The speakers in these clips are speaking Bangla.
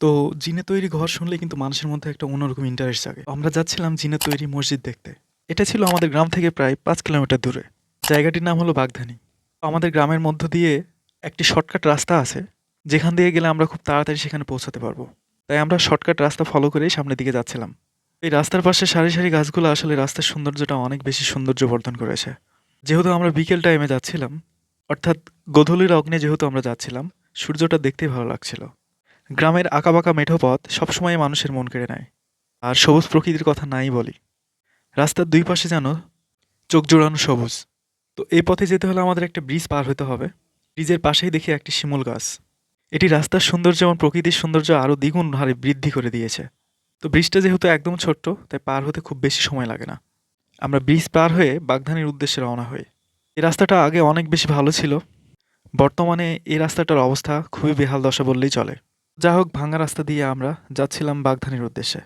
তো জিনে তৈরি ঘর শুনলে কিন্তু মানুষের মধ্যে একটা অন্যরকম ইন্টারেস্ট জাগে। আমরা যাচ্ছিলাম জিনে তৈরি মসজিদ দেখতে। এটা ছিল আমাদের গ্রাম থেকে প্রায় ৫ কিলোমিটার দূরে। জায়গাটির নাম হলো বাগধানী। আমাদের গ্রামের মধ্য দিয়ে একটি শর্টকাট রাস্তা আছে, যেখান দিয়ে গেলে আমরা খুব তাড়াতাড়ি সেখানে পৌঁছাতে পারবো। তাই আমরা শর্টকাট রাস্তা ফলো করেই সামনের দিকে যাচ্ছিলাম। এই রাস্তার পাশে সারি সারি গাছগুলো আসলে রাস্তার সৌন্দর্যটা অনেক বেশি সৌন্দর্য বর্ধন করেছে। যেহেতু আমরা বিকেল টাইমে যাচ্ছিলাম, অর্থাৎ গোধূলির অগ্নে যেহেতু আমরা যাচ্ছিলাম, সূর্যটা দেখতেই ভালো লাগছিল। গ্রামের আঁকাবাঁকা মেঠো পথ সবসময় মানুষের মন কেড়ে নেয়। আর সবুজ প্রকৃতির কথা নাই বলি। রাস্তার দুই পাশে যেন চোখ জোড়ানো সবুজ। তো এই পথে যেতে হলে আমাদের একটা ব্রিজ পার হতে হবে। ব্রিজের পাশেই দেখি একটি শিমুল গাছ। এটি রাস্তার সৌন্দর্য এবং প্রকৃতির সৌন্দর্য আরও দ্বিগুণ হারে বৃদ্ধি করে দিয়েছে। তো ব্রিজটা যেহেতু একদম ছোট্ট, তাই পার হতে খুব বেশি সময় লাগে না। আমরা ব্রিজ পার হয়ে বাগধানীর উদ্দেশ্যে রওনা হই। এই রাস্তাটা আগে অনেক বেশি ভালো ছিল। বর্তমানে এই রাস্তাটার অবস্থা খুবই বেহাল দশা বললেই চলে। যা হোক, ভাঙা রাস্তা দিয়ে আমরা যাচ্ছিলাম বাগধানীর উদ্দেশ্যে।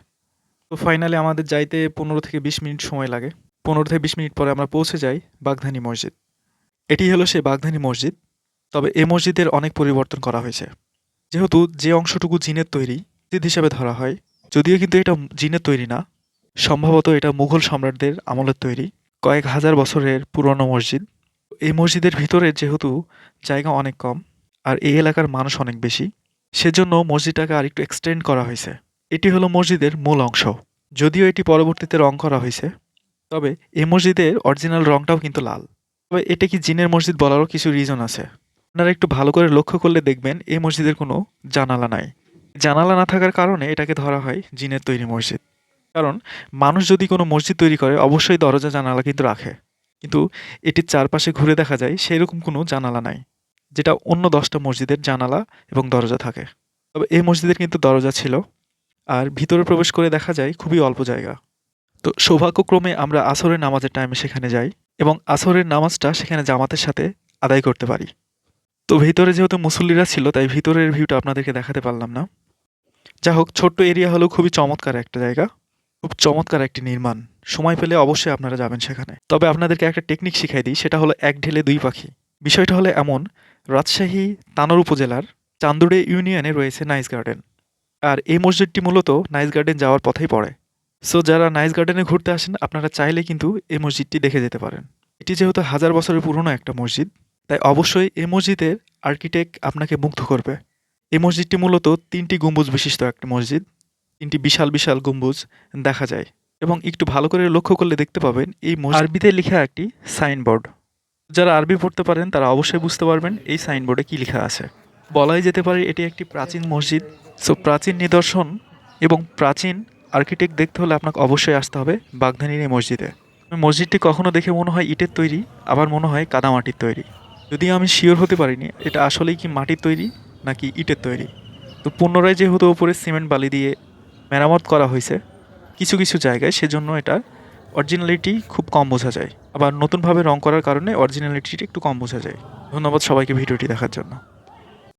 তো ফাইনালি আমাদের যাইতে 15 থেকে 20 মিনিট সময় লাগে। 15 থেকে 20 মিনিট পরে আমরা পৌঁছে যাই বাগধানী মসজিদ। এটি হলো সেই বাগধানী মসজিদ। তবে এ মসজিদের অনেক পরিবর্তন করা হয়েছে। যেহেতু যে অংশটুকু জিনের তৈরি মসজিদ হিসাবে ধরা হয়, যদিও কিন্তু এটা জিনের তৈরি না, সম্ভবত এটা মুঘল সম্রাটদের আমলের তৈরি, কয়েক হাজার বছরের পুরনো মসজিদ। এই মসজিদের ভিতরে যেহেতু জায়গা অনেক কম আর এই এলাকার মানুষ অনেক বেশি, সেজন্য মসজিদটাকে আরেকটু এক্সটেন্ড করা হয়েছে। এটি হলো মসজিদের মূল অংশ। যদিও এটি পরবর্তীতে রং করা হয়েছে, তবে এই মসজিদের অরিজিনাল রংটাও কিন্তু লাল। তবে এটা কি জিনের মসজিদ বলারও কিছু রিজন আছে। আপনারা একটু ভালো করে লক্ষ্য করলে দেখবেন এই মসজিদের কোনো জানালা নাই। জানালা না থাকার কারণে এটাকে ধরা হয় জিনের তৈরি মসজিদ। কারণ মানুষ যদি কোনো মসজিদ তৈরি করে অবশ্যই দরজা জানালা কিন্তু রাখে, কিন্তু এটির চারপাশে ঘুরে দেখা যায় সেরকম কোনো জানালা নাই, যেটা অন্য 10টা মসজিদের জানালা এবং দরজা থাকে। তবে এই মসজিদের কিন্তু দরজা ছিল। আর ভিতরে প্রবেশ করে দেখা যায় খুবই অল্প জায়গা। তো সৌভাগ্যক্রমে আমরা আসরের নামাজের টাইমে সেখানে যাই এবং আসরের নামাজটা সেখানে জামাতের সাথে আদায় করতে পারি। তো ভিতরে যেহেতু মুসল্লিরা ছিল, তাই ভিতরের ভিউটা আপনাদেরকে দেখাতে পারলাম না। যা হোক, ছোট্ট এরিয়া হলেও খুবই চমৎকার একটা জায়গা, খুব চমৎকার একটি নির্মাণ। সময় পেলে অবশ্যই আপনারা যাবেন সেখানে। তবে আপনাদেরকে একটা টেকনিক শিখাই দিই, সেটা হলো এক ঢিলে দুই পাখি। বিষয়টা হলো এমন, রাজশাহী তানোর উপজেলার চান্দুড়ে ইউনিয়নে রয়েছে নাইস গার্ডেন। আর এই মসজিদটি মূলত নাইস গার্ডেন যাওয়ার পথেই পড়ে। সো যারা নাইস গার্ডেনে ঘুরতে আসেন, আপনারা চাইলে কিন্তু এই মসজিদটি দেখে যেতে পারেন। এটি যেহেতু হাজার বছরের পুরনো একটা মসজিদ, তাই অবশ্যই এই মসজিদের আর্কিটেক্ট আপনাকে মুগ্ধ করবে। এই মসজিদটি মূলত 3টি গম্বুজ বিশিষ্ট একটি মসজিদ। 3টি বিশাল বিশাল গম্বুজ দেখা যায় এবং একটু ভালো করে লক্ষ্য করলে দেখতে পাবেন এই আরবিতে লেখা একটি সাইনবোর্ড। যারা আরবি পড়তে পারেন তারা অবশ্যই বুঝতে পারবেন এই সাইনবোর্ডে কী লেখা আছে। বলাই যেতে পারে এটি একটি প্রাচীন মসজিদ। সো প্রাচীন নিদর্শন এবং প্রাচীন আর্কিটেক্ট দেখতে হলে আপনাকে অবশ্যই আসতে হবে বাগধানীর এই মসজিদে। মসজিদটি কখনো দেখে মনে হয় ইটের তৈরি, আবার মনে হয় কাদামাটির তৈরি। যদিও আমি শিওর হতে পারিনি এটা আসলেই কি মাটির তৈরি নাকি ইটের তৈরি। তো পুনরায় যেহেতু উপরে সিমেন্ট বালি দিয়ে মেরামত করা হয়েছে কিছু কিছু জায়গায়, সেজন্য এটার অরিজিনালিটি খুব কম বোঝা যায়। আবার নতুনভাবে রং করার কারণে অরিজিনালিটিটা একটু কম বোঝা যায়। ধন্যবাদ সবাইকে ভিডিওটি দেখার জন্য।